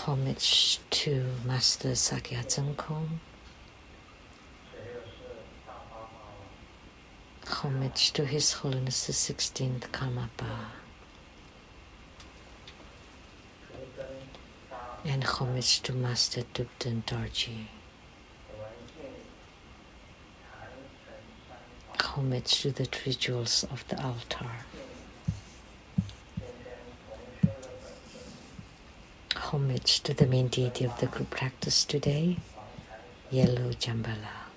Homage to Master Sakya Tsengkong. Homage to His Holiness the 16th Karmapa. And homage to Master Dubden Dorji. Homage to the three jewels of the altar. Homage to the main deity of the group practice today, Yellow Jambhala.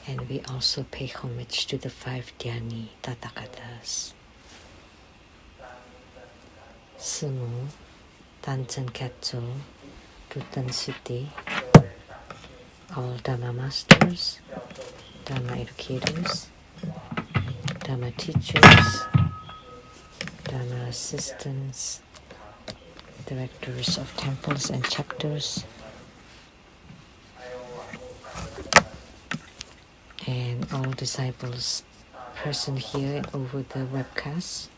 And we also pay homage to the 5 Dhyani Tathagatas. Sumu, Tanchen Katso, Tutan Siddhi, all Dharma Masters, Dharma Educators, Dharma Teachers, Dharma Assistants, Directors of Temples and Chapters, and all disciples present here and over the webcast,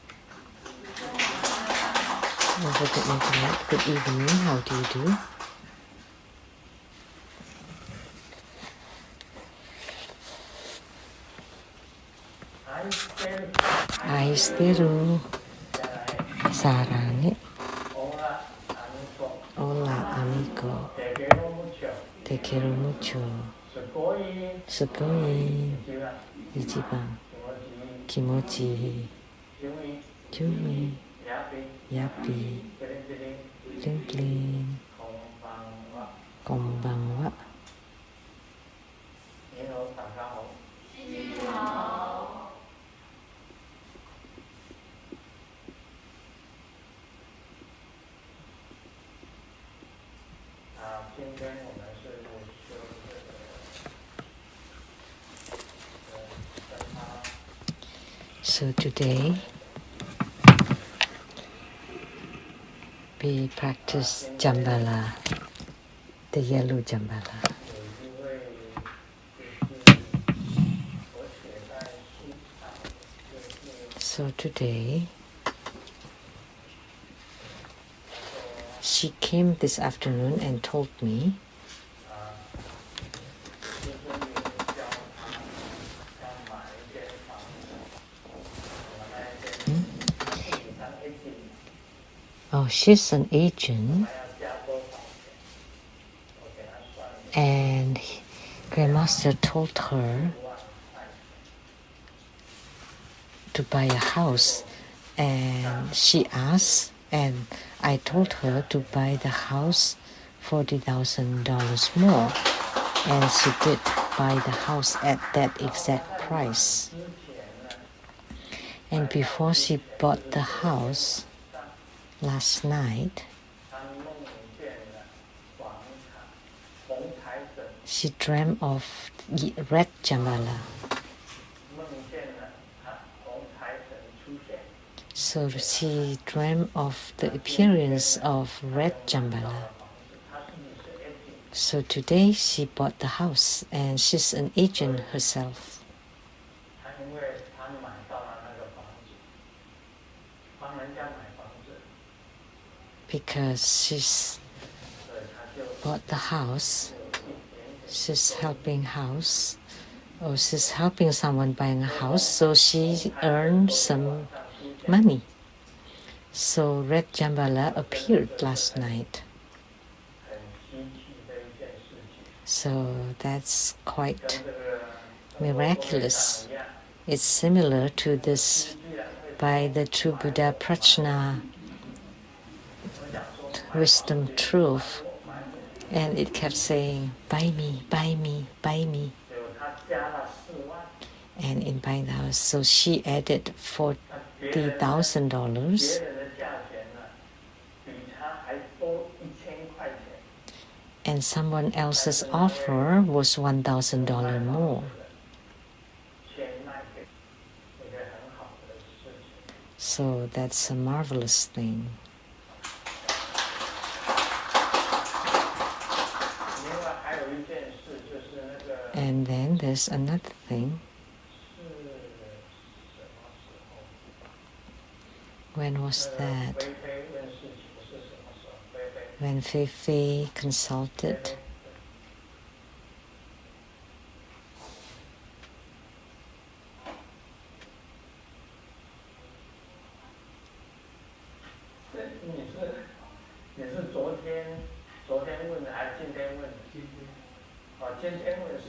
over the internet. Good evening, how do you do? Aisteru Sarane. Hola amigo. Te quiero mucho. Sugoi. Ichiban. Kimochi. Yumi. Yappy. Bling bling. Konbanwa. So today we practice Jambhala, the yellow Jambhala. So today she came this afternoon and told me she's an agent, and Grandmaster told her to buy a house, and she asked, and I told her to buy the house $40,000 more, and she did buy the house at that exact price. And before she bought the house, last night, she dreamt of red Jambhala. So she dreamt of the appearance of red Jambhala. So today she bought the house, and she's an agent herself. Because she's bought the house, she's helping house, or she's helping someone buying a house, so she earned some money. So red Jambhala appeared last night. So that's quite miraculous. It's similar to this by the true Buddha Prajna wisdom truth, and it kept saying, buy me, buy me, buy me. And in buying the house, so she added $40,000, and someone else's offer was $1,000 more. So that's a marvelous thing. And then there's another thing. When was that? When Fei Fei consulted.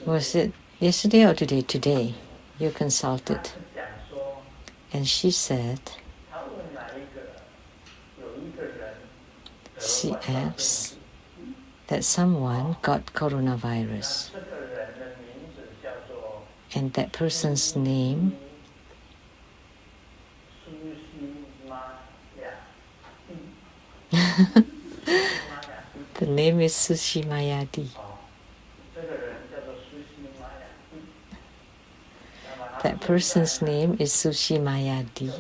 Was it yesterday or today? Today, you consulted. And she said, she asked that someone got coronavirus. And that person's name the name is Sushimayadi. That person's name is Sushimayadi,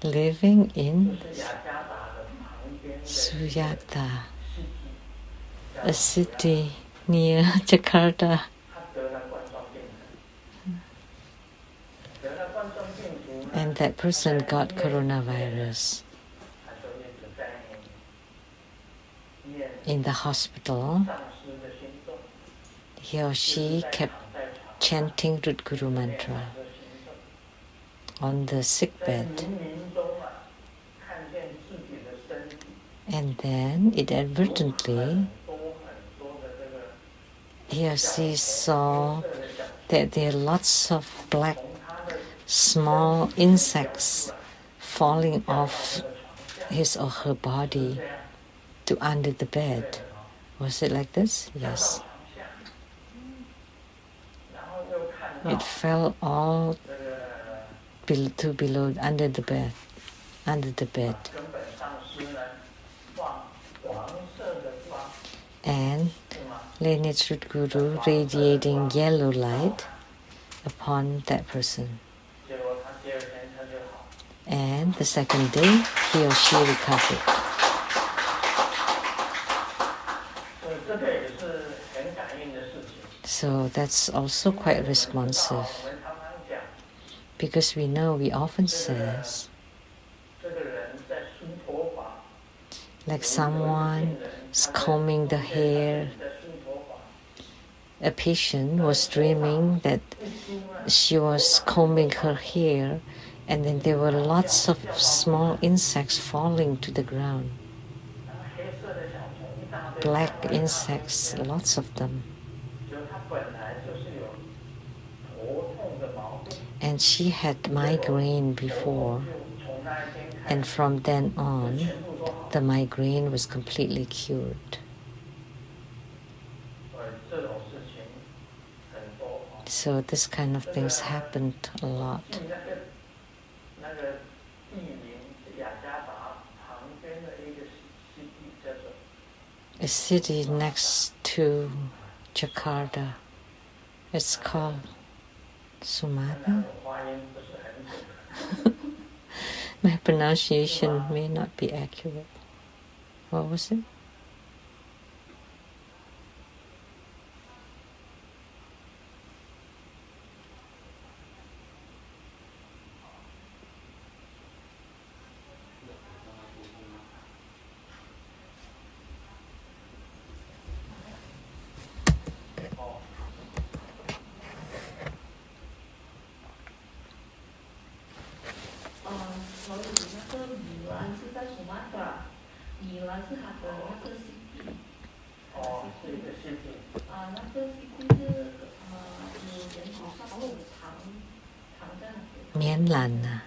living in Suyata, a city near Jakarta. And that person got coronavirus. In the hospital, he or she kept chanting Guru mantra on the sickbed. And then inadvertently, he or she saw that there are lots of black small insects falling off his or her body to under the bed. Was it like this? Yes. It fell all to below under the bed. And lineage root guru radiating yellow light upon that person. And the second day, he or she recovered. So that's also quite responsive. Because we often says, like someone is combing the hair. A patient was dreaming that she was combing her hair, and then there were lots of small insects falling to the ground. Black insects, lots of them. And she had migraine before, and from then on, the migraine was completely cured. So this kind of things happened a lot. A city next to Jakarta. It's called Sumatra. My pronunciation may not be accurate. What was it? Mianlan.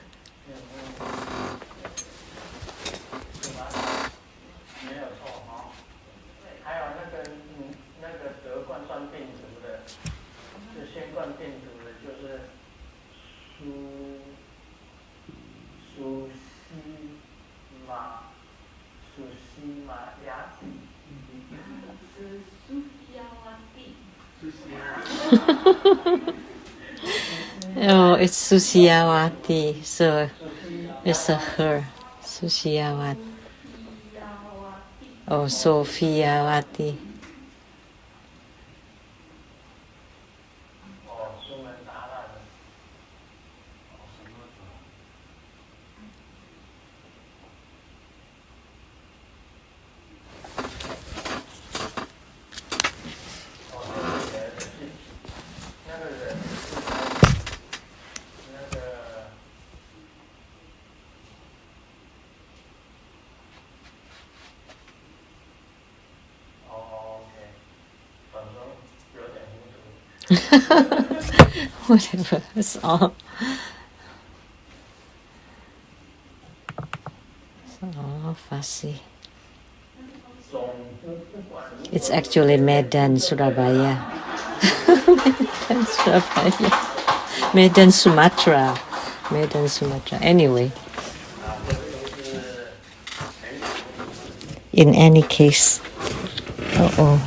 Oh, it's Susiawati, so it's a her, Susiawati. Oh, Sophiawati. Whatever, it's all. It's all fussy. It's actually Medan Surabaya. Medan Surabaya. Medan Sumatra. Medan Sumatra. Anyway. In any case. Uh-oh.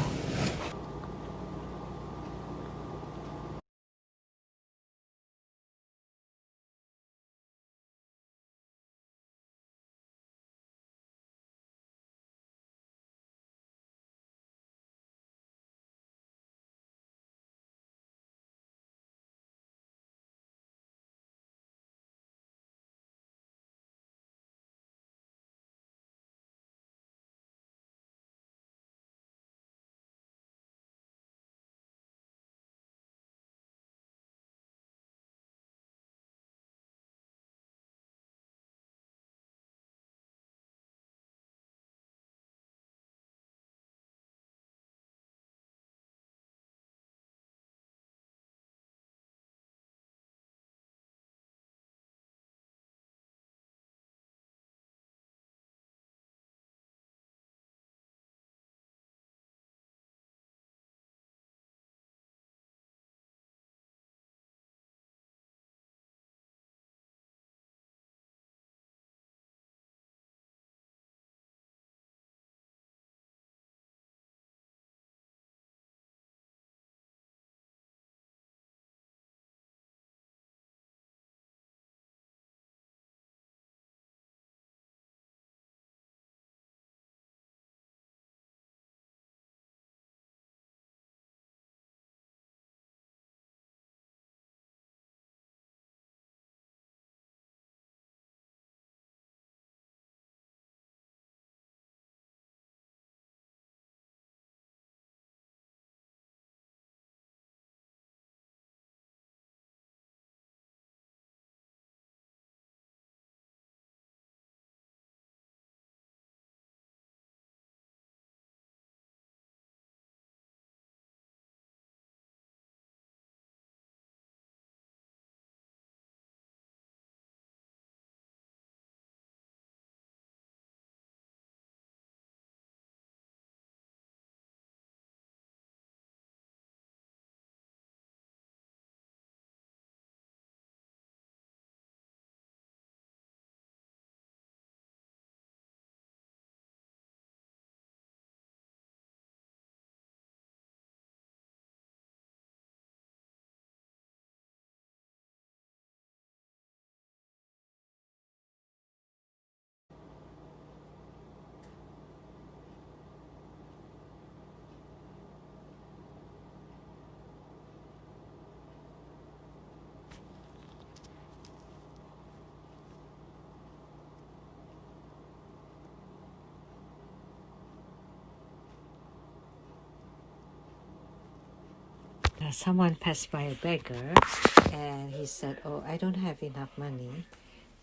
Someone passed by a beggar and he said, "Oh, I don't have enough money.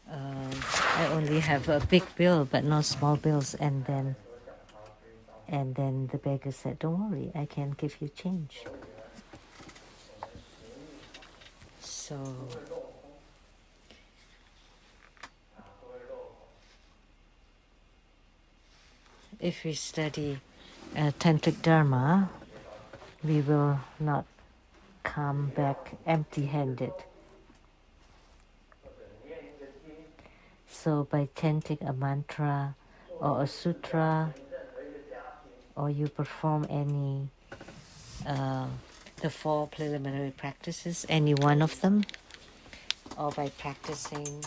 I only have a big bill but no small bills." And then the beggar said, "Don't worry, I can give you change." So if we study Tantric Dharma, we will not come back empty-handed. So by chanting a mantra or a sutra, or you perform any the 4 preliminary practices, any one of them, or by practicing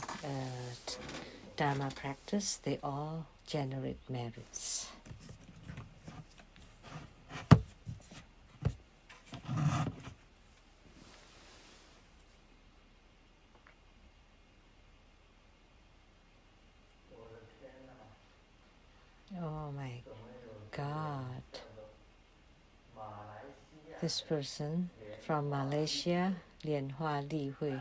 Dharma practice, they all generate merits. Oh my God. This person from Malaysia, Lian Li Hui.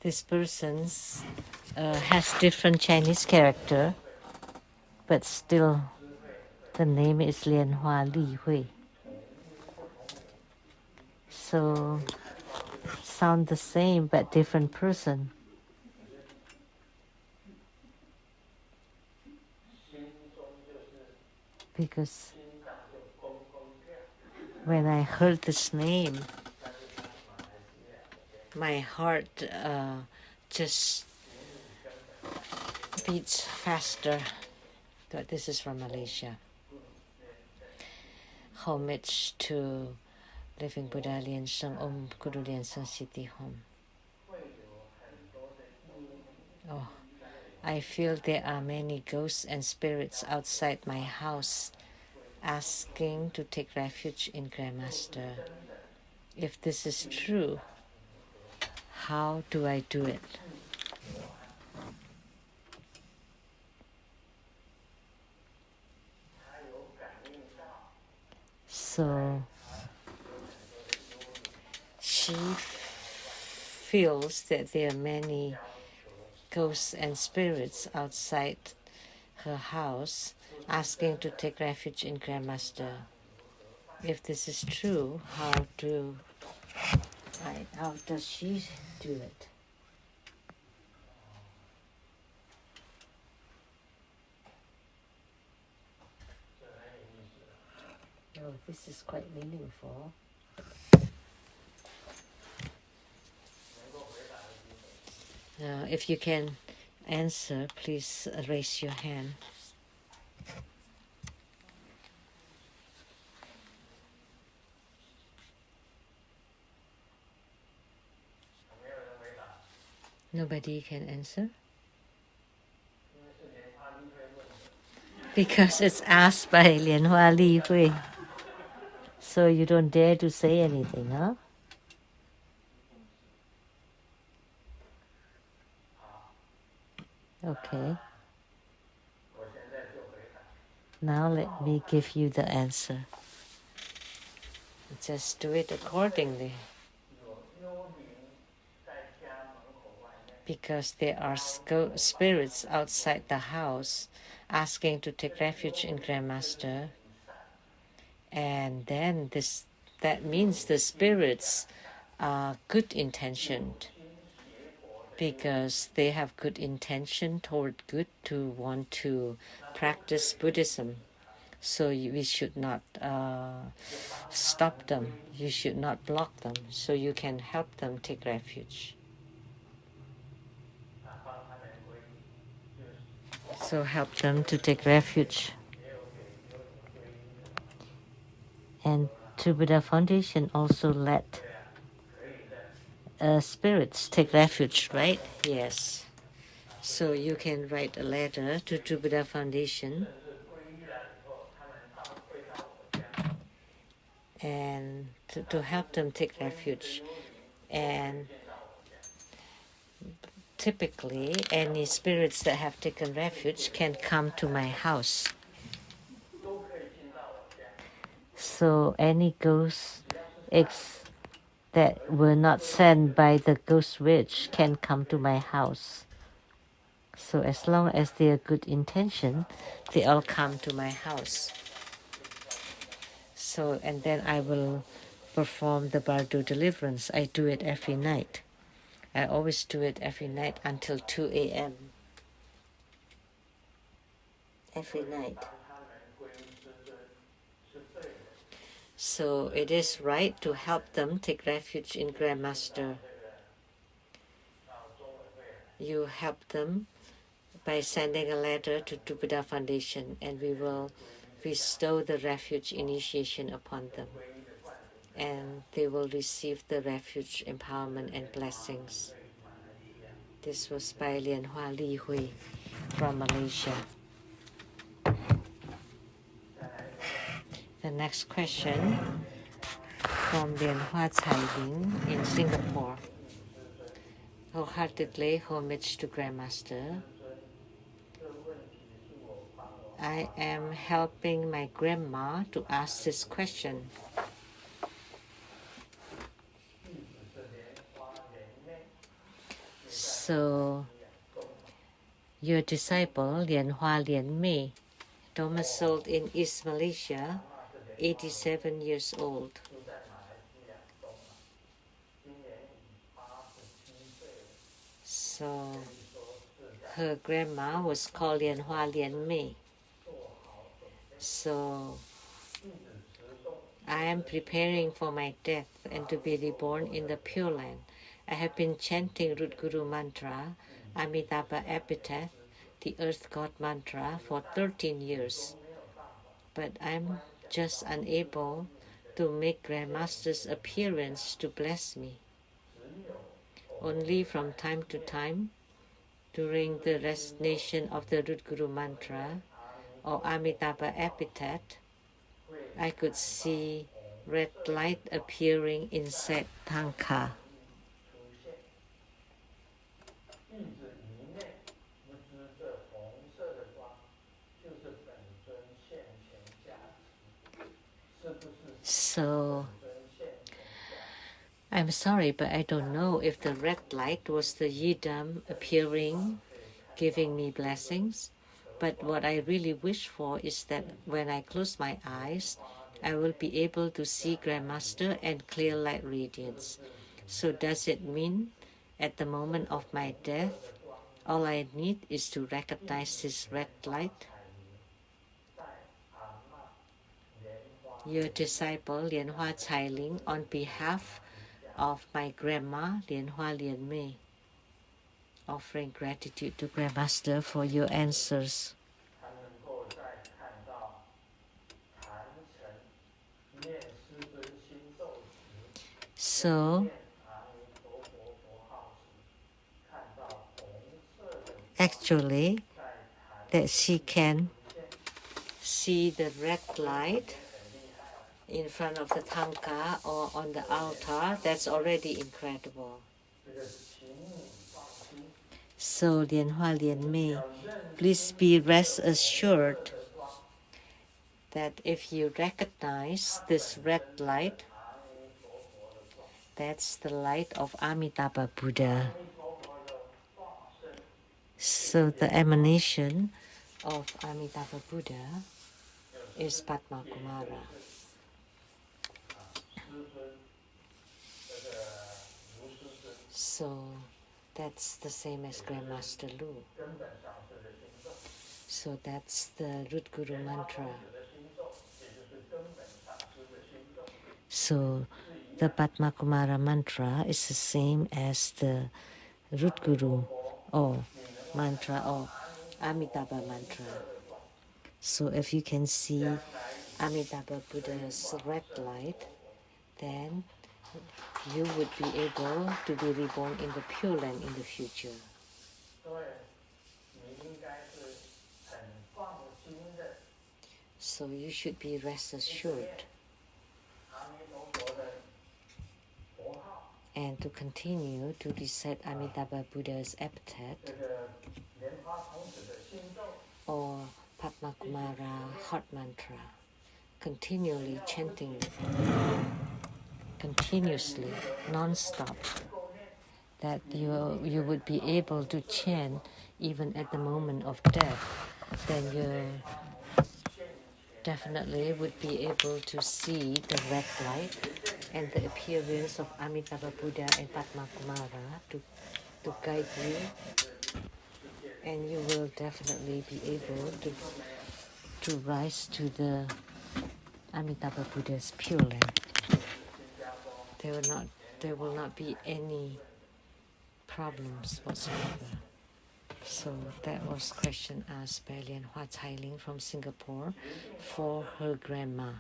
This person's has different Chinese character, but still the name is Lian Hua Li Hui. So sound the same but different person. Because when I heard this name, my heart just beats faster. But this is from Malaysia. Homage to Living Buddha Lian Sheng, Om Guru Lian Sheng City Home. Oh, I feel there are many ghosts and spirits outside my house asking to take refuge in Grandmaster. If this is true, how do I do it? So she feels that there are many ghosts and spirits outside her house asking to take refuge in Grandmaster. If this is true, how does she do it? Oh, this is quite meaningful. If you can answer, please raise your hand. Nobody can answer? Because it's asked by Lian Hua Li Hui. So you don't dare to say anything, huh? Okay. Now let me give you the answer. Just do it accordingly. Because there are spirits outside the house asking to take refuge in Grandmaster. And then that means the spirits are good intentioned. Because they have good intention toward good to want to practice Buddhism. So we should not stop them. You should not block them. So you can help them take refuge. So help them to take refuge. And True Buddha Foundation also let spirits take refuge, right? Yes. So you can write a letter to True Buddha Foundation and to help them take refuge. And typically, any spirits that have taken refuge can come to my house. So any ghosts that were not sent by the ghost witch can come to my house. So as long as they are good intention, they all come to my house. So, and then I will perform the Bardo deliverance. I do it every night. I always do it every night until 2 a.m. Every night. So it is right to help them take refuge in Grandmaster. You help them by sending a letter to True Buddha Foundation, and we will bestow the refuge initiation upon them. And they will receive the refuge empowerment and blessings. This was by Lian Hua Li Hui from Malaysia. The next question from Lian Hua Cai Ling in Singapore. Wholeheartedly homage to Grandmaster. I am helping my grandma to ask this question. So Your disciple, Lian Lian Mei, domiciled in East Malaysia, 87 years old. So her grandma was called Lian Lian Mei. So I am preparing for my death and to be reborn in the Pure Land. I have been chanting Root Guru Mantra, Amitabha Epitaph, the Earth God Mantra for 13 years. But I'm just unable to make Grandmaster's appearance to bless me. Only from time to time, during the recitation of the Root Guru Mantra or Amitabha Epitaph, I could see red light appearing inside Tanka. So I'm sorry, but I don't know if the red light was the Yidam appearing, giving me blessings. But what I really wish for is that when I close my eyes, I will be able to see Grandmaster and clear light radiance. So does it mean at the moment of my death, all I need is to recognize his red light? Your disciple, Lian Hua Chai Ling, on behalf of my grandma, Lian Hua Lian Mei, offering gratitude to Grandmaster for your answers. So, actually, that she can see the red light in front of the Tanka or on the altar, that's already incredible. So, Lian Hua Lian Mei, please be rest assured that if you recognize this red light, that's the light of Amitabha Buddha. So the emanation of Amitabha Buddha is Padma Kumara. So that's the same as Grandmaster Lu. So that's the Root Guru Mantra. So the Padma Kumara mantra is the same as the Root Guru or mantra or Amitabha mantra. So if you can see Amitabha Buddha's red light, then you would be able to be reborn in the Pure Land in the future. So you should be rest assured and to continue to recite Amitabha Buddha's epitaph or Padma Kumara heart mantra, continually chanting continuously, non-stop, that you would be able to chant even at the moment of death, then you definitely would be able to see the red light and the appearance of Amitabha Buddha and Padma Kumara to guide you, and you will definitely be able to rise to the Amitabha Buddha's Pure Land. There will not be any problems whatsoever. So that was question asked by Lian Hua Chai Ling from Singapore for her grandma,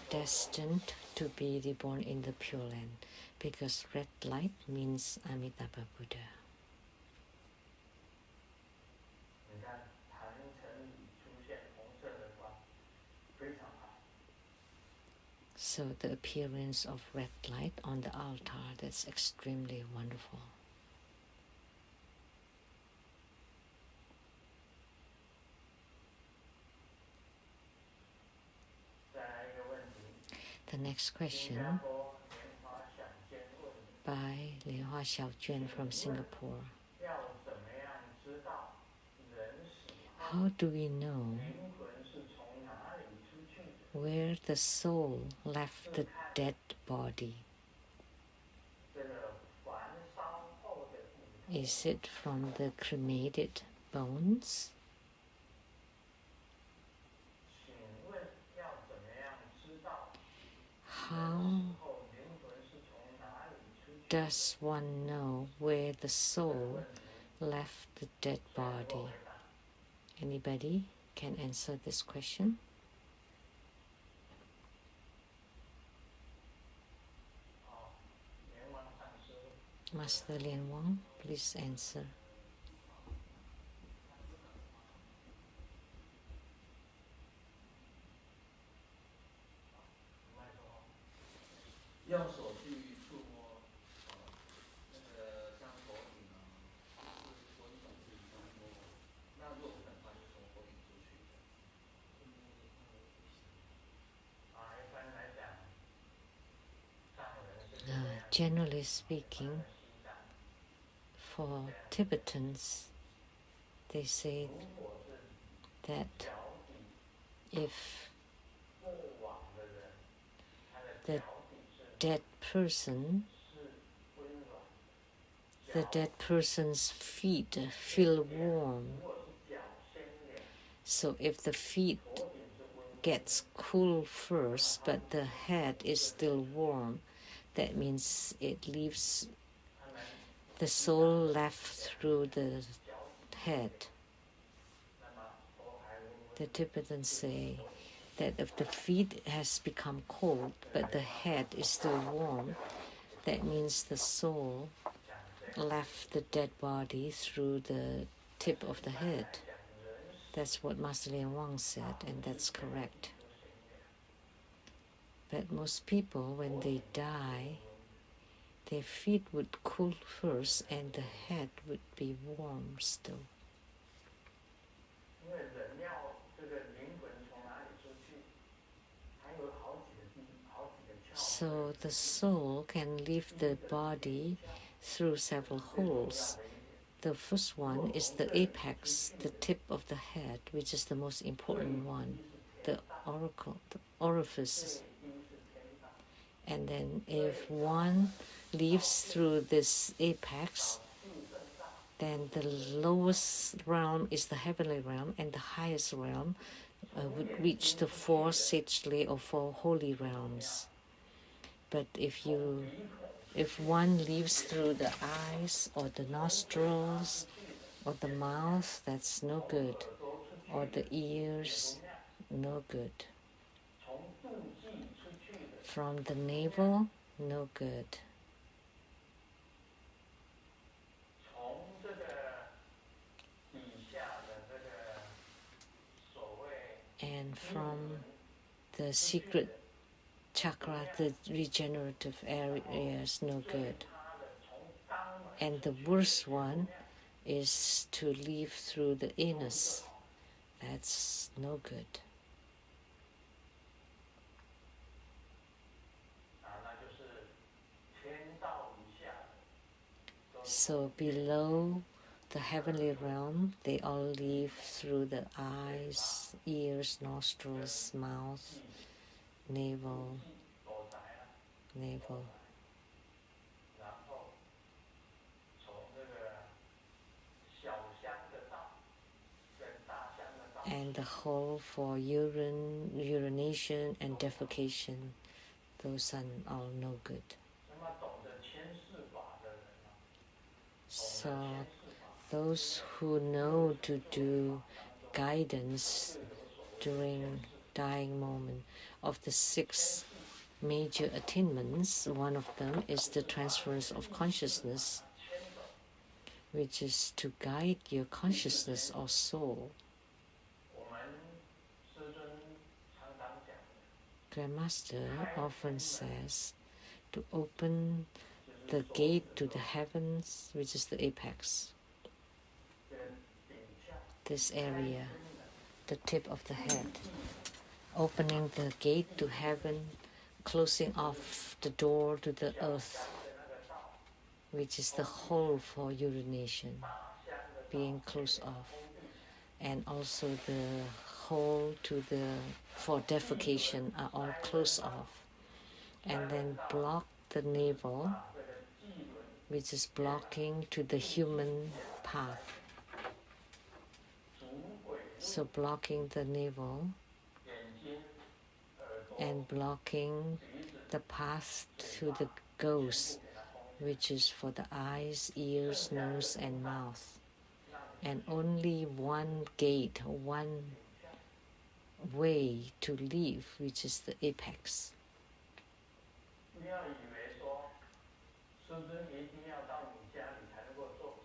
destined to be reborn in the Pure Land, because red light means Amitabha Buddha. So the appearance of red light on the altar, that's extremely wonderful. The next question by Lian Hua Xiaojuan from Singapore. How do we know where the soul left the dead body? Is it from the cremated bones? How does one know where the soul left the dead body? Anybody can answer this question? Master Lian Wang, please answer. Generally speaking, for Tibetans, they say that if the dead person's feet feel warm. So if the feet gets cool first, but the head is still warm, that means it leaves, the soul left through the head. The Tibetans say that if the feet has become cold, but the head is still warm, that means the soul left the dead body through the tip of the head. That's what Master Lian Wang said, and that's correct. But most people, when they die, their feet would cool first and the head would be warm still. So the soul can leave the body through several holes. The first one is the apex, the tip of the head, which is the most important one, the orifice. And then if one leaves through this apex, then the lowest realm is the heavenly realm, and the highest realm would reach the four sagely or four holy realms. But if one leaves through the eyes or the nostrils or the mouth, that's no good. Or the ears, no good. From the navel, no good. And from the secret chakra, the regenerative areas, no good. And the worst one is to leave through the anus. That's no good. So below the heavenly realm, they all leave through the eyes, ears, nostrils, mouth, navel. And the hole for urination and defecation, those are all no good. So those who know to do guidance during dying moment of the 6 major attainments, one of them is the transference of consciousness, which is to guide your consciousness or soul. Grandmaster often says to open the gate to the heavens, which is the apex. This area, the tip of the head. Opening the gate to heaven, closing off the door to the earth, which is the hole for urination, being closed off. and also the hole for defecation are all closed off. And then block the navel, which is blocking to the human path. So blocking the navel and blocking the path to the ghost, which is for the eyes, ears, nose, and mouth. And only one gate, one way to leave, which is the apex.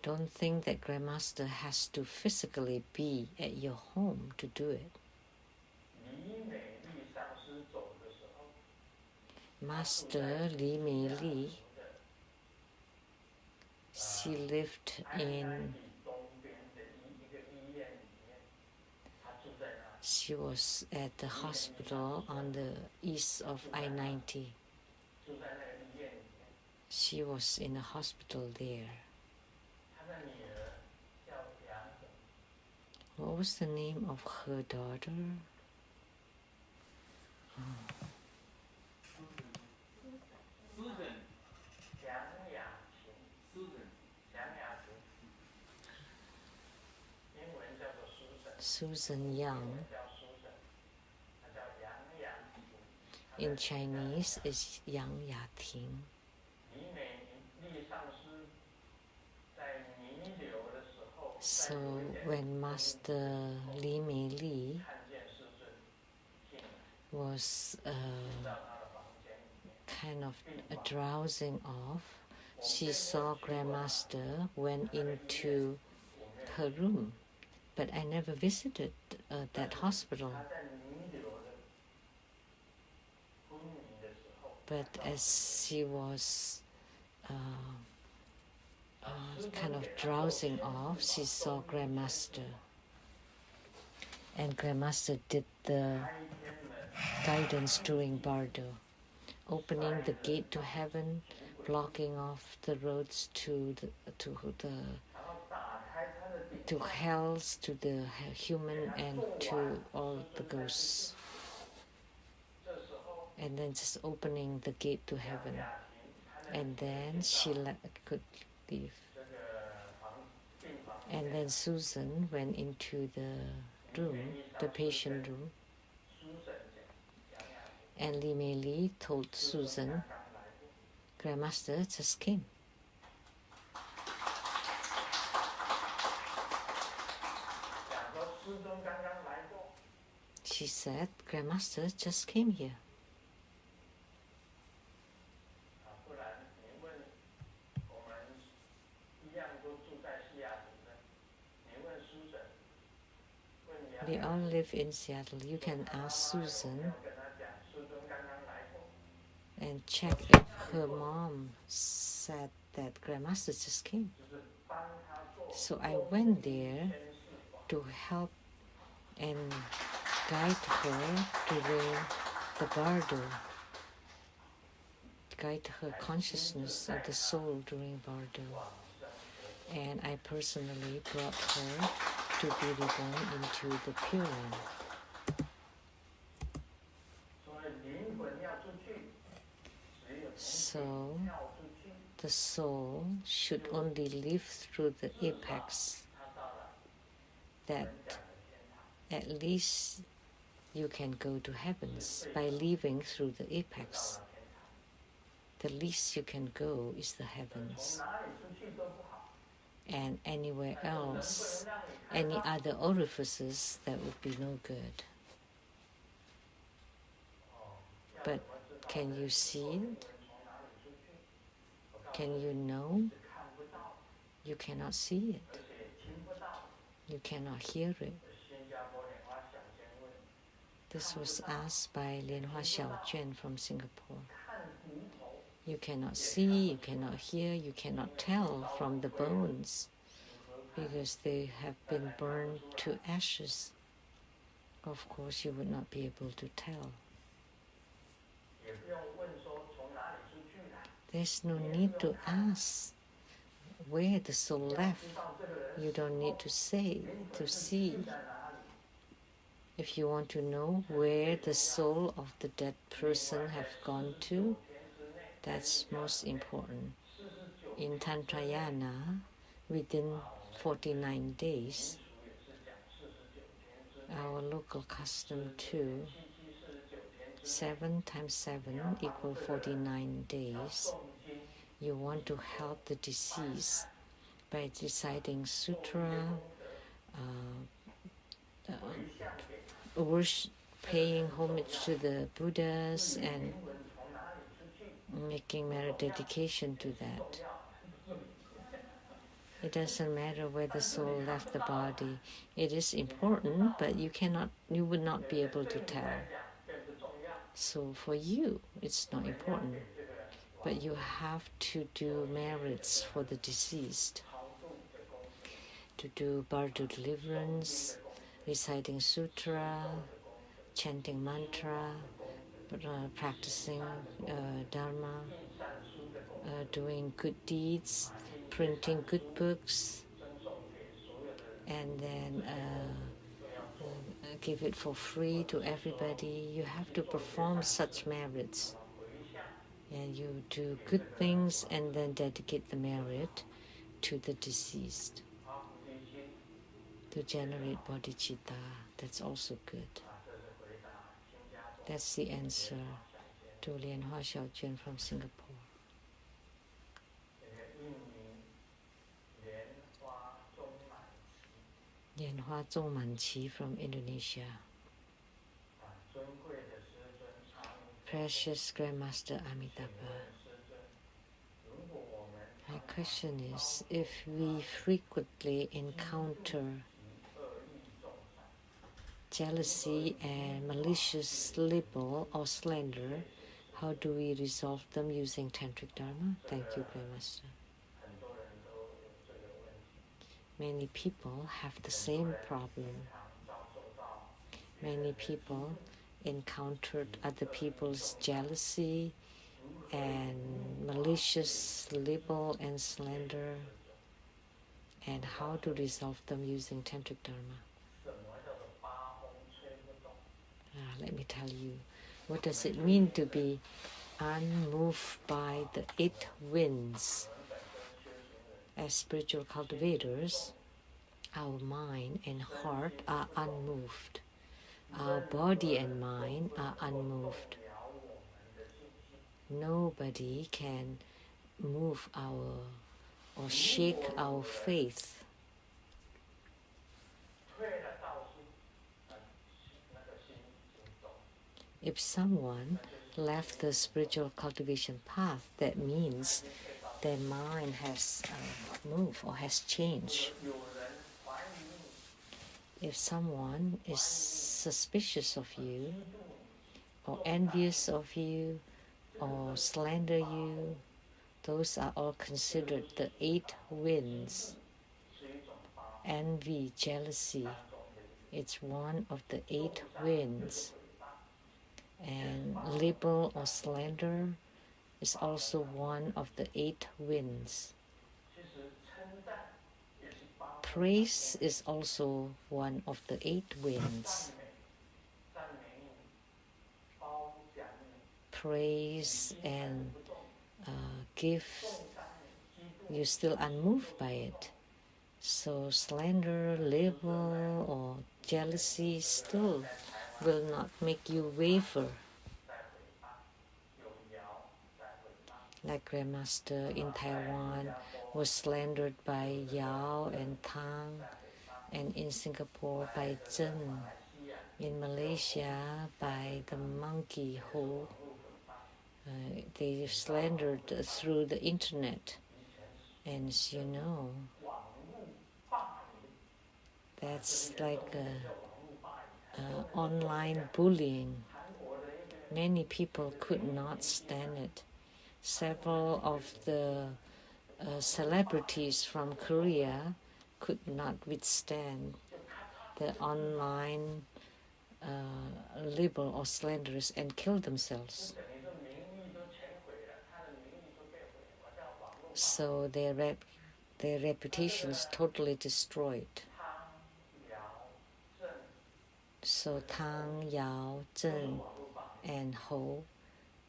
Don't think that Grandmaster has to physically be at your home to do it. Master Li Mei Li, she lived in, she was at the hospital on the east of I-90. She was in a hospital there. What was the name of her daughter? Susan Yang. In Chinese is Yang Yating. So when Master Li Mei Li was kind of drowsing off, she saw Grandmaster went into her room. But I never visited that hospital. But as she was kind of drowsing off, she saw Grandmaster. And Grandmaster did the guidance during Bardo, opening the gate to heaven, blocking off the roads to hells, to the human, and to all the ghosts. And then just opening the gate to heaven. And then she could leave. And then Susan went into the room, the patient room. And Li Mei Li told Susan, Grandmaster just came. She said, Grandmaster just came here. We all live in Seattle. You can ask Susan and check if her mom said that Grandmaster just came. So I went there to help and guide her during the Bardo, guide her consciousness of the soul during Bardo. And I personally brought her to be reborn into the Pure Land. So the soul should only live through the apex, that at least you can go to heavens by living through the apex. The least you can go is the heavens. And anywhere else, any other orifices, that would be no good. But can you see it? Can you know? You cannot see it. You cannot hear it. This was asked by Lianhua Xiaojuan from Singapore. You cannot see, you cannot hear, you cannot tell from the bones because they have been burned to ashes. Of course, you would not be able to tell. There's no need to ask where the soul left. You don't need to say, to see. If you want to know where the soul of the dead person have gone to, that's most important. In Tantrayana, within 49 days, our local custom too, 7 times 7 equals 49 days. You want to help the deceased by reciting sutra, paying homage to the Buddhas, and making merit dedication to that. It doesn't matter where the soul left the body. It is important, but you would not be able to tell. So for you, it's not important. But you have to do merits for the deceased. To do bardo deliverance, reciting sutra, chanting mantra, practicing Dharma, doing good deeds, printing good books, and then give it for free to everybody. You have to perform such merits. And you do good things and then dedicate the merit to the deceased. To generate bodhicitta, that's also good. That's the answer to Lian Xiaojuan from Singapore. Lian Hua Zhongmanqi from Indonesia. Precious Grandmaster Amitabha, my question is, if we frequently encounter jealousy and malicious libel or slander, how do we resolve them using Tantric Dharma? Thank you, Grandmaster. Many people have the same problem. Many people encountered other people's jealousy and malicious libel and slander, and how to resolve them using Tantric Dharma. Let me tell you, what does it mean to be unmoved by the 8 winds? As spiritual cultivators, our mind and heart are unmoved. Our body and mind are unmoved. Nobody can move or shake our faith. If someone left the spiritual cultivation path, that means their mind has moved or has changed. If someone is suspicious of you, or envious of you, or slander you, those are all considered the 8 winds. Envy, jealousy, it's one of the 8 winds. And libel or slander is also one of the 8 winds. Praise is also one of the 8 winds. Praise and gifts, you're still unmoved by it. So slander, libel, or jealousy still will not make you waver. Like Grandmaster in Taiwan was slandered by Yao and Tang, and in Singapore by Zhen, in Malaysia by the monkey Ho. They slandered through the internet, and as you know, that's like online bullying. Many people could not stand it. Several of the celebrities from Korea could not withstand the online libel or slanders and killed themselves. So their reputations totally destroyed. So Tang, Yao, Zhen, and Ho,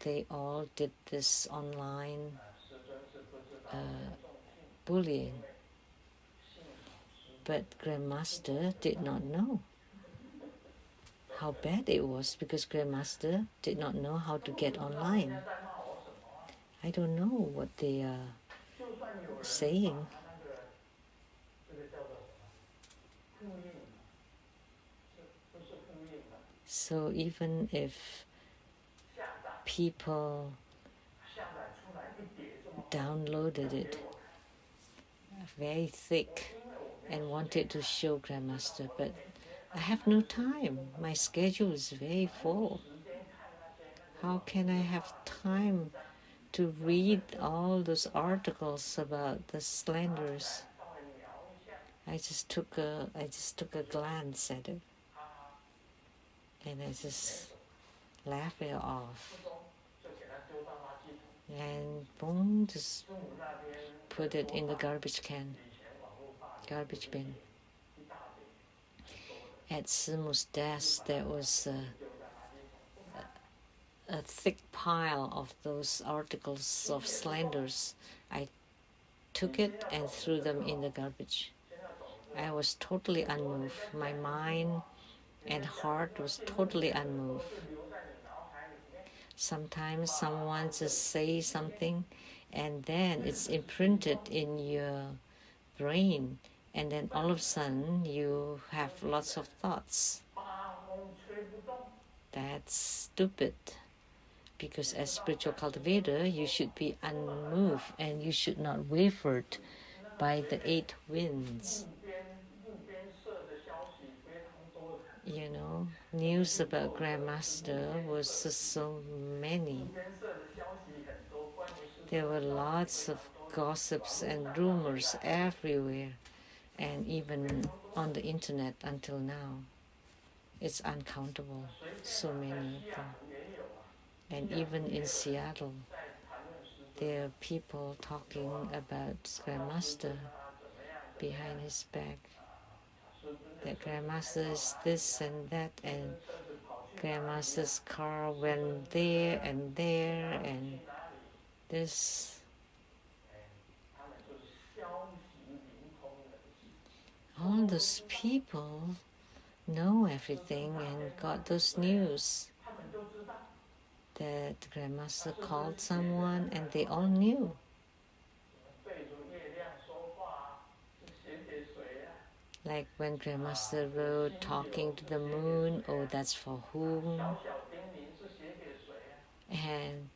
they all did this online bullying. But Grandmaster did not know how bad it was because Grandmaster did not know how to get online. I don't know what they are saying. So even if people downloaded it very thick and wanted to show Grandmaster, but I have no time. My schedule is very full. How can I have time to read all those articles about the slanders? I just took a glance at it, and I just laughed it off. And boom, just put it in the garbage bin. At Simu's desk, there was a thick pile of those articles of slanders. I took it and threw them in the garbage. I was totally unmoved. My mind and heart was totally unmoved. Sometimes someone just says something and then it's imprinted in your brain, and then all of a sudden you have lots of thoughts. That's stupid, because as spiritual cultivator you should be unmoved and you should not wavered by the 8 winds. You know, news about Grandmaster was so many. There were lots of gossips and rumors everywhere, and even on the internet until now. It's uncountable, so many of them. And even in Seattle, there are people talking about Grandmaster behind his back. That Grandmaster is this and that, and Grandmaster's car went there and this. All those people know everything and got those news that Grandmaster called someone and they all knew. Like when Grandmaster wrote talking to the moon, oh, that's for whom? And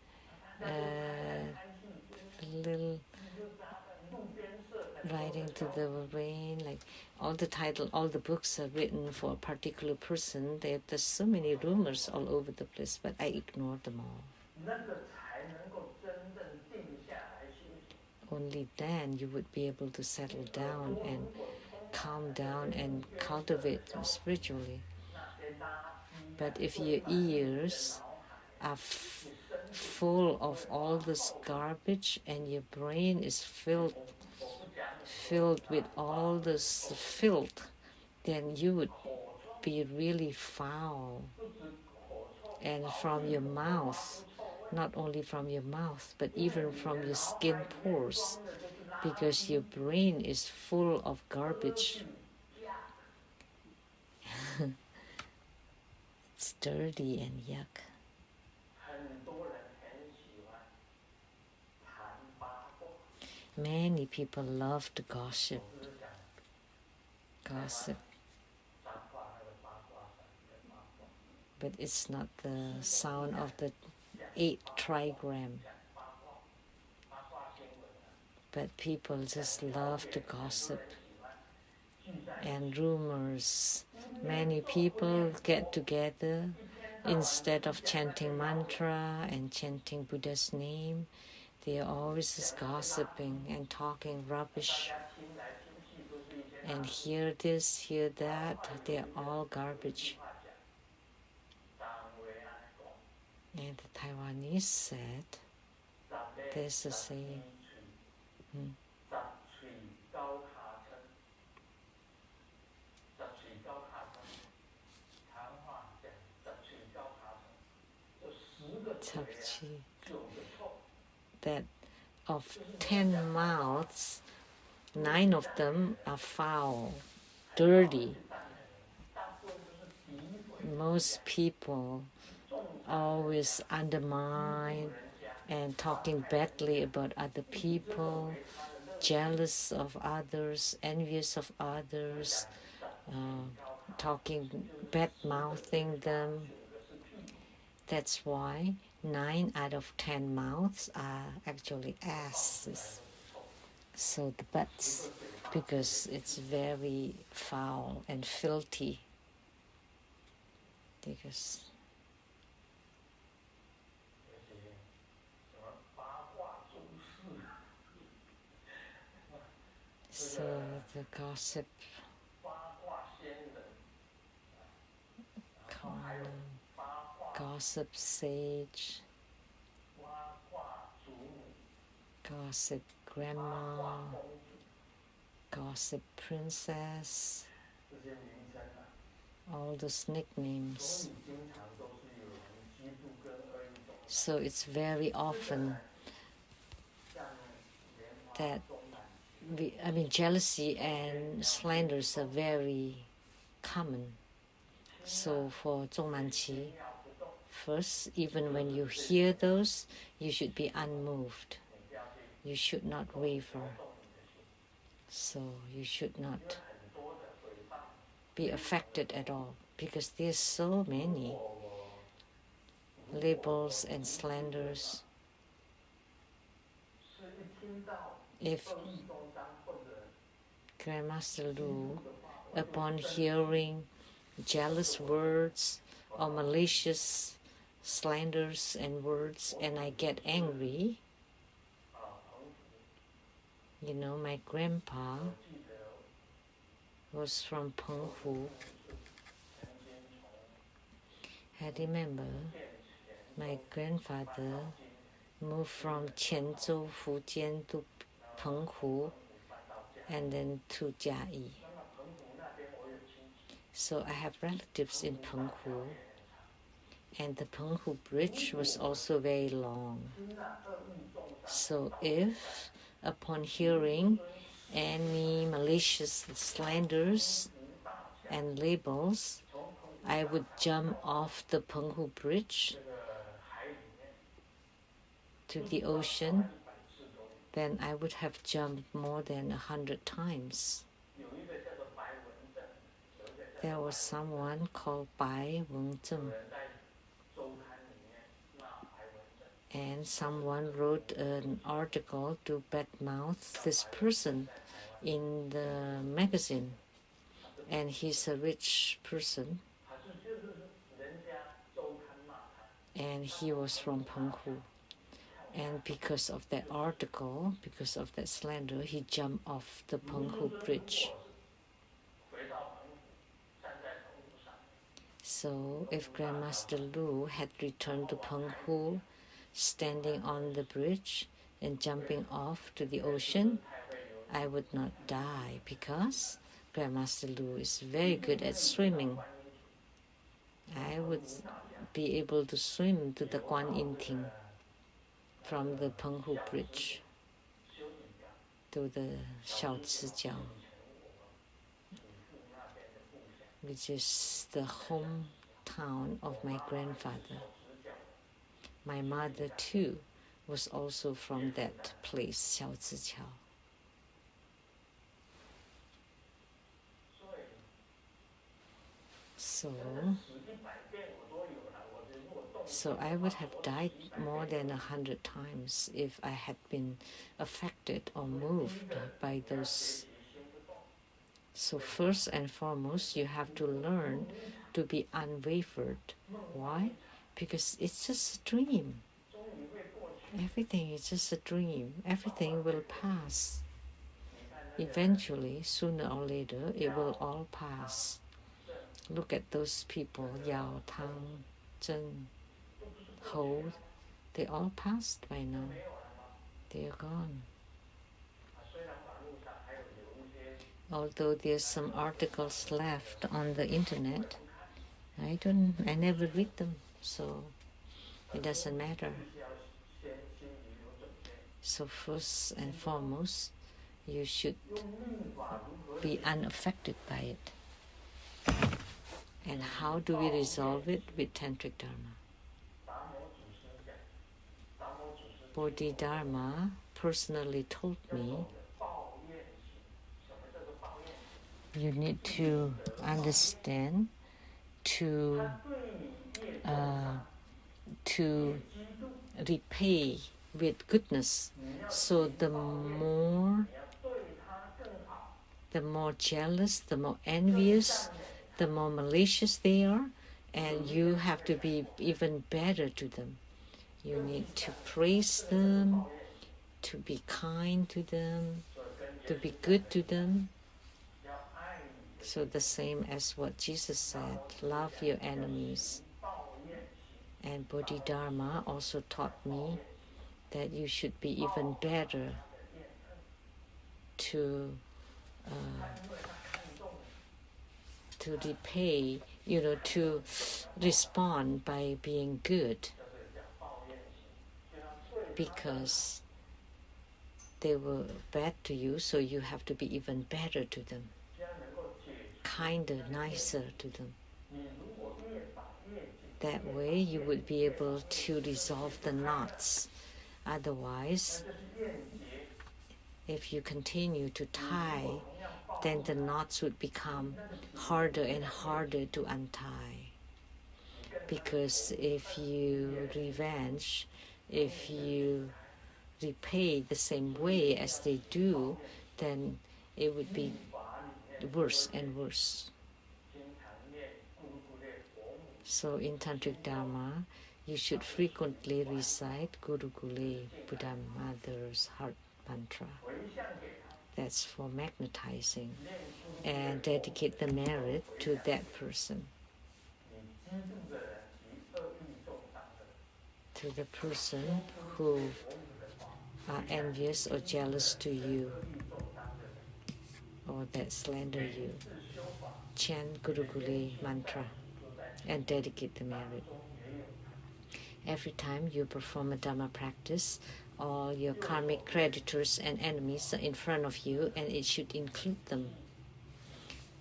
little writing to the rain, like all the books are written for a particular person. There's so many rumors all over the place, but I ignored them all. Only then you would be able to settle down and calm down and cultivate spiritually. But if your ears are full of all this garbage and your brain is filled with all this filth, then you would be really foul. And from your mouth, not only from your mouth, but even from your skin pores, because your brain is full of garbage. It's dirty and yuck. Many people love to gossip. But it's not the sound of the 8 trigram. But people just love to gossip. And rumors. Many people get together, instead of chanting mantra and chanting Buddha's name, they are always just gossiping and talking rubbish. And hear this, hear that, they're all garbage. And the Taiwanese said, there's a saying, that of 10 mouths, 9 of them are foul, dirty. Most people always undermine and talking badly about other people, jealous of others, envious of others, talking, bad-mouthing them. That's why 9 out of 10 mouths are actually asses. So the butts, because it's very foul and filthy. Because so the gossip, gossip sage, gossip grandma, gossip princess, all those nicknames. So it's very often that jealousy and slanders are very common. So for Zhongnan-qi, first, even when you hear those, you should be unmoved. You should not waver. So you should not be affected at all, because there's so many labels and slanders. If Grandmaster Lu, upon hearing jealous words or malicious slanders and words, and I get angry, you know, my grandpa was from Penghu. I remember my grandfather moved from Qianzhou, Fujian to Penghu, and then to Jiayi. So I have relatives in Penghu, and the Penghu Bridge was also very long. So if, upon hearing any malicious slanders and labels, I would jump off the Penghu Bridge to the ocean, then I would have jumped more than 100 times. There was someone called Bai Wenzheng, and someone wrote an article to badmouth this person in the magazine, and he's a rich person, and he was from Penghu. And because of that article, because of that slander, he jumped off the Penghu Bridge. So if Grandmaster Lu had returned to Penghu, standing on the bridge and jumping off to the ocean, I would not die, because Grandmaster Lu is very good at swimming. I would be able to swim to the Guan Yin Ting from the Penghu Bridge to the Shaozijiao, which is the hometown of my grandfather. My mother, too, was also from that place, Shaozijiao. So I would have died more than 100 times if I had been affected or moved by those. So first and foremost, you have to learn to be unwavered. Why? Because it's just a dream. Everything is just a dream. Everything will pass. Eventually, sooner or later, it will all pass. Look at those people, Yao, Tang, Zheng, Ho, they all passed by now. They are gone. Although there's some articles left on the internet, I never read them, so It doesn't matter. So first and foremost, you should be unaffected by it. And how do we resolve it? With Tantric Dharma. Bodhidharma personally told me you need to understand to repay with goodness. So the more jealous, the more envious, the more malicious they are, and you have to be even better to them. You need to praise them, to be kind to them, to be good to them. So the same as what Jesus said, love your enemies. And Bodhidharma also taught me that you should be even better to repay, to respond by being good, because they were bad to you, so you have to be even better to them, kinder, nicer to them. That way you would be able to resolve the knots. Otherwise, if you continue to tie, then the knots would become harder and harder to untie. Because if you revenge, if you repay the same way as they do, then it would be worse and worse. So in Tantric Dharma, you should frequently recite Guru Gule, Buddha Mother's heart mantra. That's for magnetizing, and dedicate the merit to that person. To the person who are envious or jealous to you, or that slander you. Chant Guru Gule mantra and dedicate the merit. Every time you perform a Dharma practice, all your karmic creditors and enemies are in front of you, and it should include them.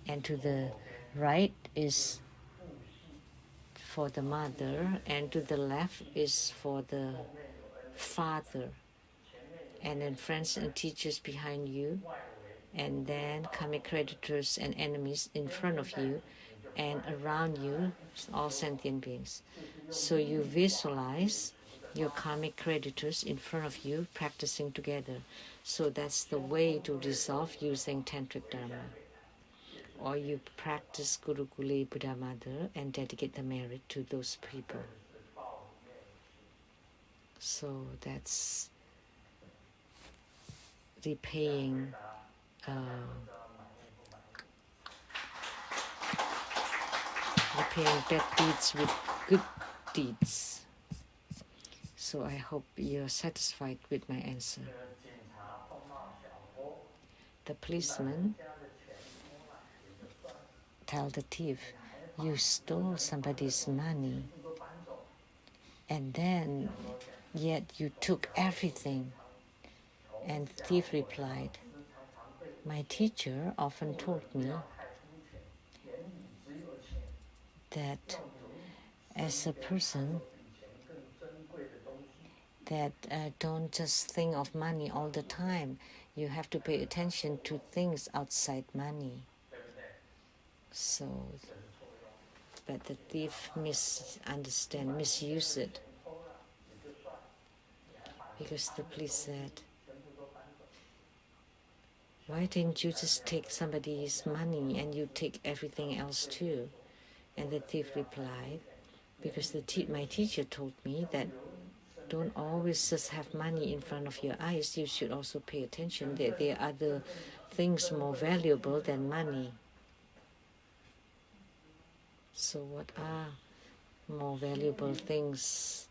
And to the right is for the mother, and to the left is for the father. And then friends and teachers behind you, and then karmic creditors and enemies in front of you, and around you, all sentient beings. So you visualize your karmic creditors in front of you practicing together. So that's the way to resolve using Tantric Dharma. Or you practice Guru Gule Buddha Mother and dedicate the merit to those people. So that's repaying bad deeds with good deeds. So I hope you're satisfied with my answer. The policeman tell the thief, you stole somebody's money, and then yet you took everything. And the thief replied, my teacher often told me that as a person that don't just think of money all the time. You have to pay attention to things outside money. So, but the thief misuse it. Because the police said, why didn't you just take somebody's money and you take everything else too? And the thief replied, because my teacher told me that don't always just have money in front of your eyes. You should also pay attention that there are other things more valuable than money. So what are more valuable things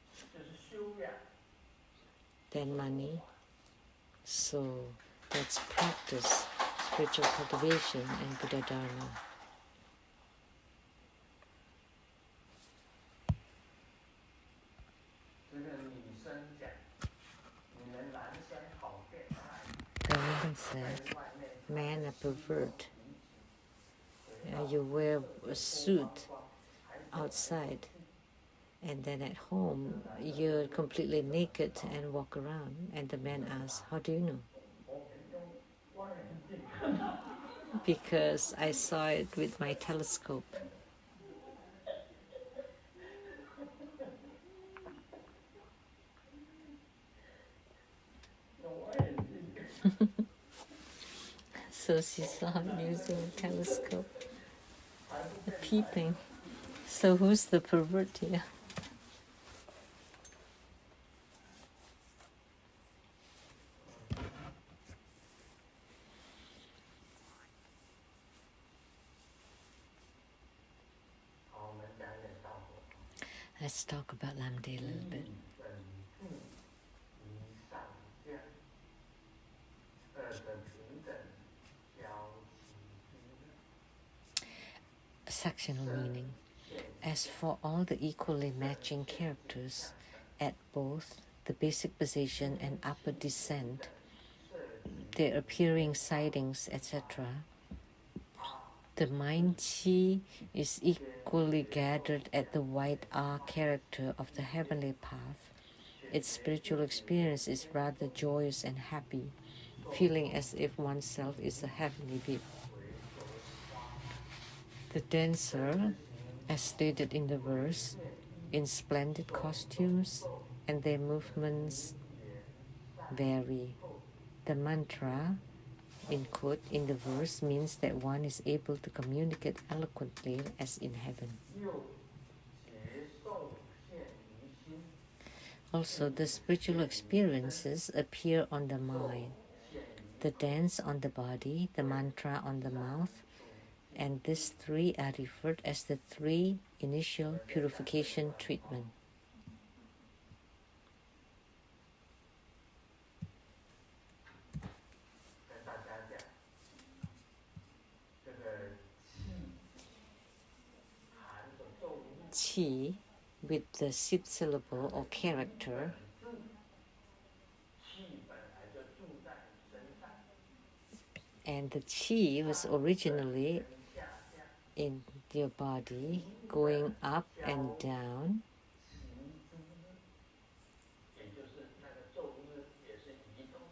than money? So let's practice spiritual cultivation and Buddha Dharma. man a pervert. You wear a suit outside, and then at home you're completely naked and walk around. And the man asks, "How do you know?" Because I saw it with my telescope. So she saw him using a telescope, peeping. So who's the pervert here? Let's talk about Lamdre a little bit. Sectional meaning. As for all the equally matching characters at both the basic position and upper descent, their appearing sidings, etc., the mind chi is equally gathered at the white R character of the heavenly path. Its spiritual experience is rather joyous and happy, feeling as if oneself is a heavenly being. The dancer, as stated in the verse, in splendid costumes, and their movements vary. The mantra, in quote, in the verse means that one is able to communicate eloquently as in heaven. Also, the spiritual experiences appear on the mind, the dance on the body, the mantra on the mouth, and these three are referred as the three initial purification treatment. Qi, with the sixth syllable or character, and the qi was originally in your body, going up and down,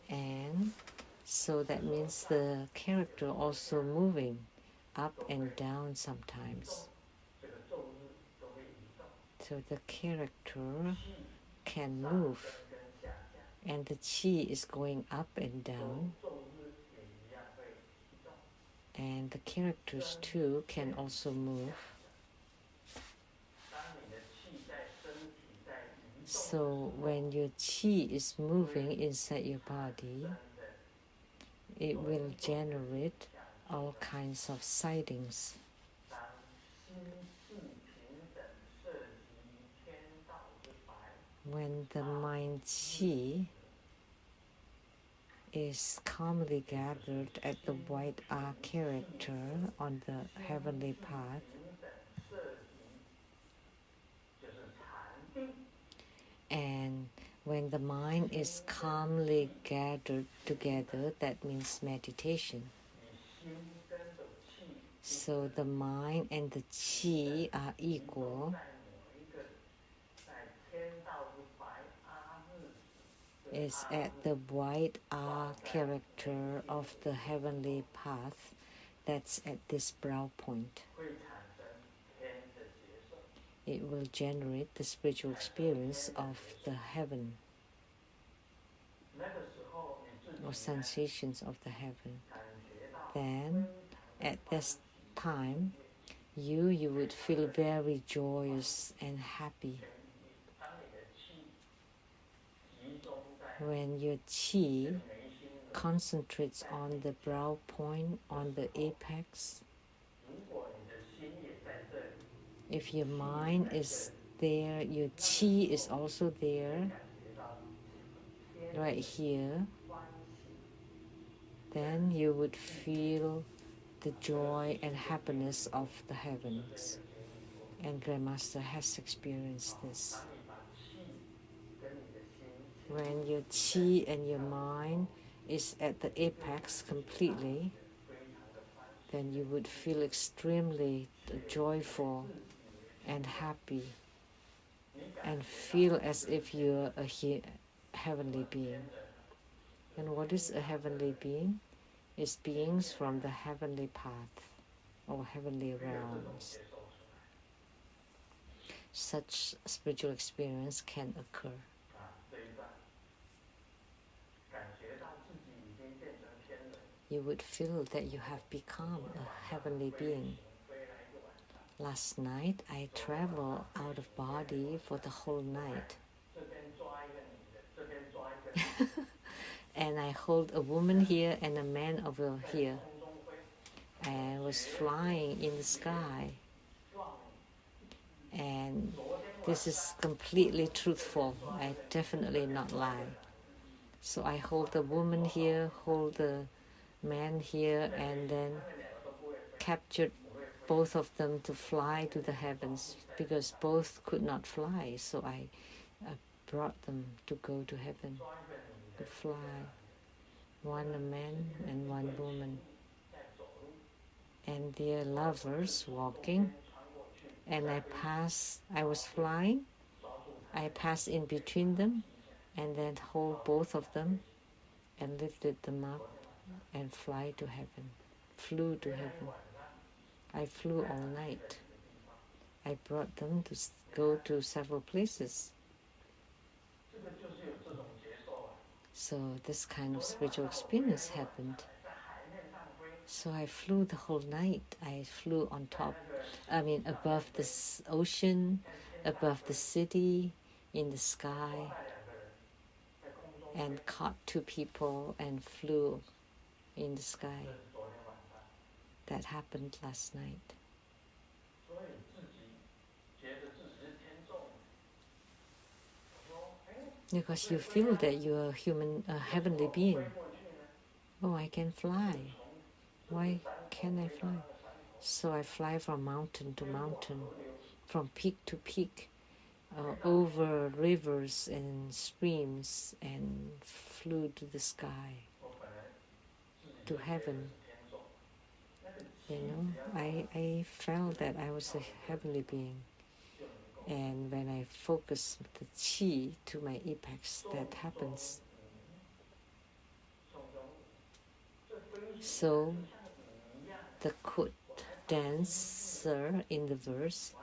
and so that means the character also moving up and down sometimes. So the character can move, and the qi is going up and down, and the characters too can also move. So when your qi is moving inside your body, it will generate all kinds of sightings. When the mind qi is calmly gathered at the white R character on the heavenly path, and when the mind is calmly gathered together, that means meditation. So the mind and the qi are equal. Is at the white R character of the heavenly path, that's at this brow point. It will generate the spiritual experience of the heaven, or sensations of the heaven. Then, at this time, you would feel very joyous and happy. When your qi concentrates on the brow point, on the apex, if your mind is there, your qi is also there, right here, then you would feel the joy and happiness of the heavens. And Grandmaster has experienced this. When your qi and your mind is at the apex completely, then you would feel extremely joyful and happy and feel as if you're a heavenly being. And what is a heavenly being? It's beings from the heavenly path or heavenly realms. Such spiritual experience can occur. You would feel that you have become a heavenly being. Last night, I traveled out of body for the whole night. And I hold a woman here and a man over here. I was flying in the sky. And this is completely truthful. I definitely not lie. So I hold the woman here, hold the man here, and then captured both of them to fly to the heavens because both could not fly. So I brought them to go to heaven, to fly. One a man and one woman. And they're lovers walking. And I was flying. I passed in between them and then hold both of them and lifted them up and flew to heaven. I flew all night. I brought them to go to several places. So this kind of spiritual experience happened. So I flew the whole night. I flew on top, above the ocean, above the city, in the sky, and caught two people and flew in the sky. That happened last night. Because you feel that you're a heavenly being. Oh, I can fly. Why can't I fly? So I fly from mountain to mountain, from peak to peak, over rivers and streams, and flew to the sky, to heaven. I felt that I was a heavenly being. And when I focus the chi to my apex, that happens. So the quote dancer in the verse,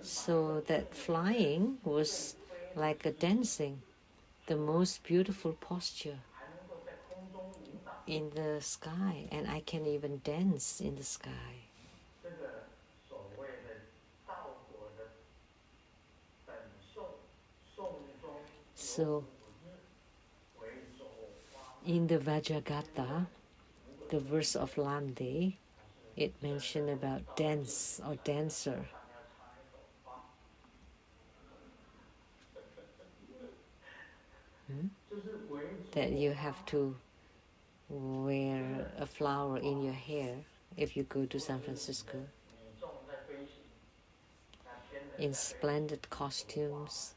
so that flying was like a dancing, the most beautiful posture in the sky, and I can even dance in the sky. So in the Vajragata, the verse of Lamdre, it mentioned about dance or dancer. That you have to wear a flower in your hair if you go to San Francisco, in splendid costumes.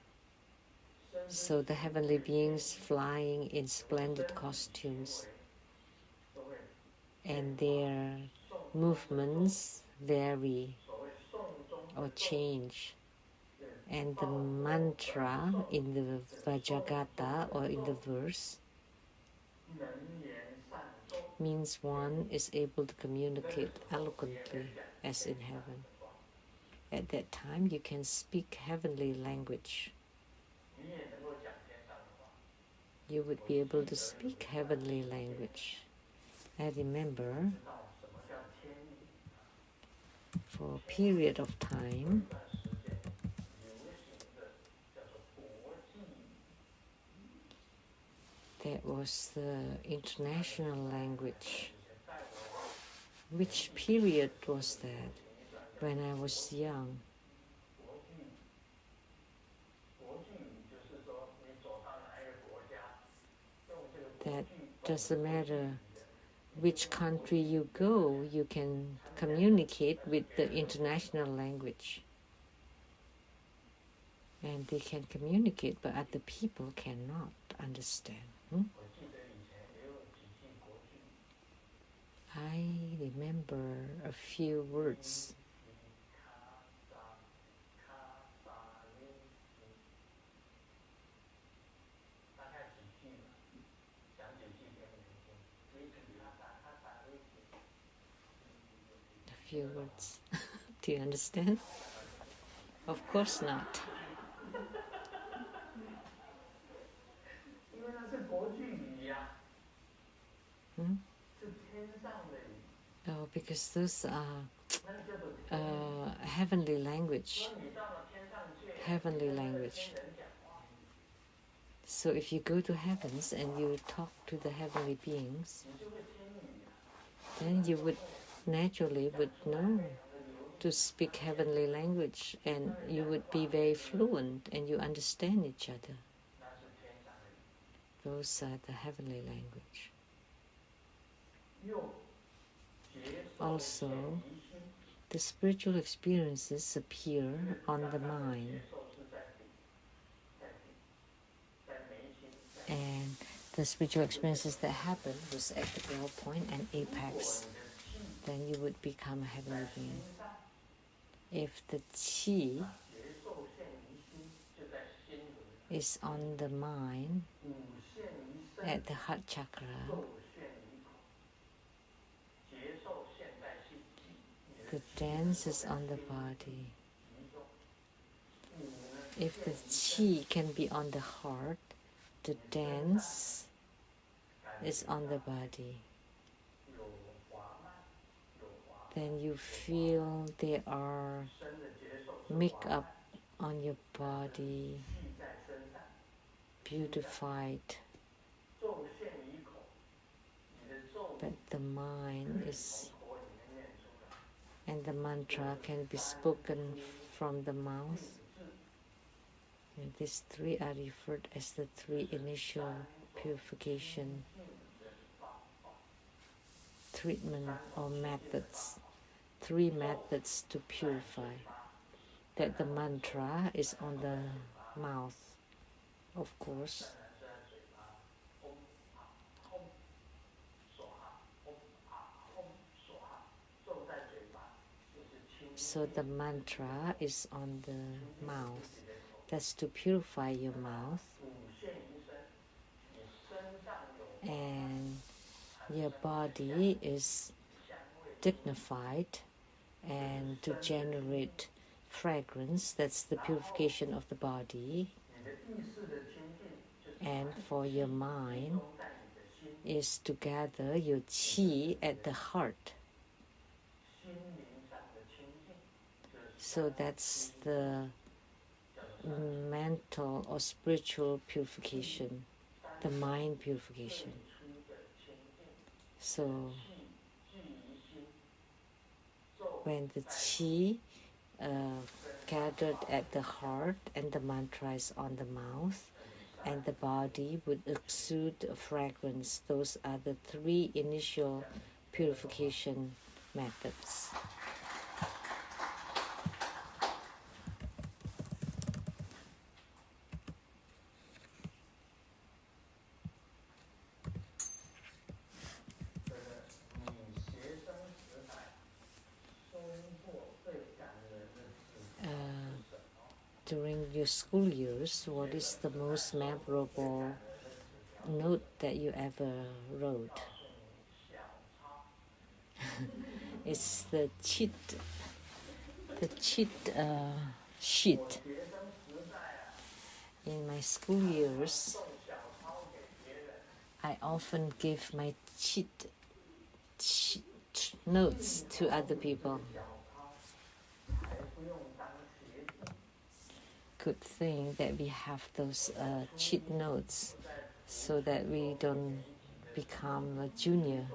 So the heavenly beings flying in splendid costumes, and their movements vary or change. And the mantra in the Vajragata or in the verse means one is able to communicate eloquently as in heaven. At that time, you can speak heavenly language. You would be able to speak heavenly language. I remember for a period of time, that was the international language. Which period was that? When I was young. That doesn't matter which country you go, you can communicate with the international language. And they can communicate, but other people cannot understand. I remember a few words. A few words. Do you understand? Of course not. Oh, because those are heavenly language. Heavenly language. So if you go to heavens and you talk to the heavenly beings, then you would naturally know to speak heavenly language, and you would be very fluent and you understand each other. Those are the heavenly language. Also, the spiritual experiences appear on the mind. And the spiritual experiences that happen was at the ground point and apex, then you would become a heavenly being. If the Qi is on the mind at the heart chakra, the dance is on the body. If the Qi can be on the heart, the dance is on the body. Then you feel there are make-up on your body, beautified, but the mind is, and the mantra can be spoken from the mouth. And these three are referred as the three initial purification treatment or methods. Three methods to purify. That the mantra is on the mouth, of course. So the mantra is on the mouth. That's to purify your mouth. And your body is dignified, and to generate fragrance, that's the purification of the body. And for your mind is to gather your Qi at the heart. So that's the mental or spiritual purification, the mind purification. So when the Qi gathered at the heart and the mantra is on the mouth, and the body would exude a fragrance, those are the three initial purification methods. During your school years, what is the most memorable note that you ever wrote? It's the cheat sheet. In my school years, I often give my cheat notes to other people. Good thing that we have those cheat notes so that we don't become a junior.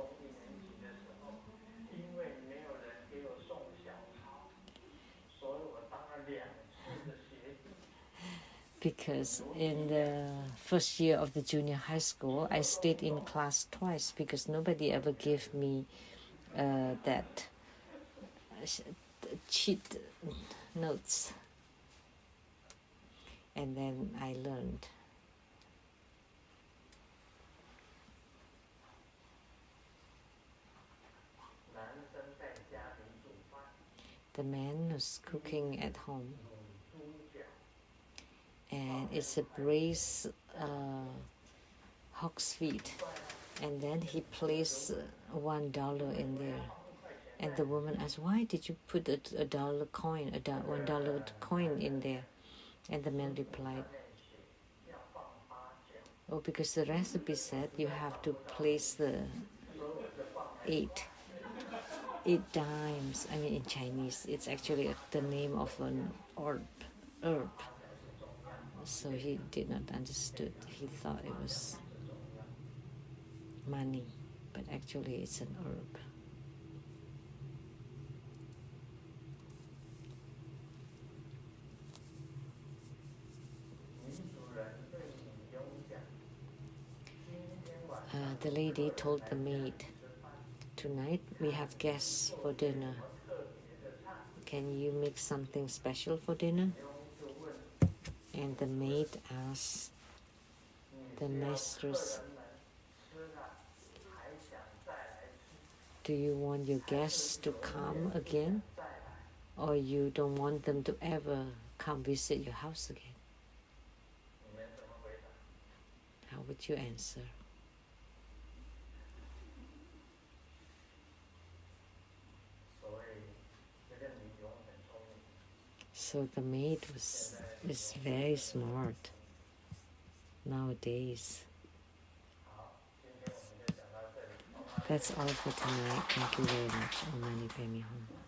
Because in the first year of the junior high school, I stayed in class twice because nobody ever gave me that cheat notes. And then I learned. the man was cooking at home, and it's a braised hog's feet, and then he placed $1 in there, and the woman asked, "Why did you put a dollar coin, $1 coin in there?" And the man replied, "Oh, because the recipe said you have to place the eight dimes." I mean, in Chinese, it's actually the name of an herb. So he did not understood. He thought it was money, but actually it's an herb. The lady told the maid, "Tonight we have guests for dinner. Can you make something special for dinner?" And the maid asked the mistress, "Do you want your guests to come again, or you don't want them to ever come visit your house again?" How would you answer? So the maid is very smart nowadays. That's all for tonight. Thank you very much. Om Mani Padme Hum.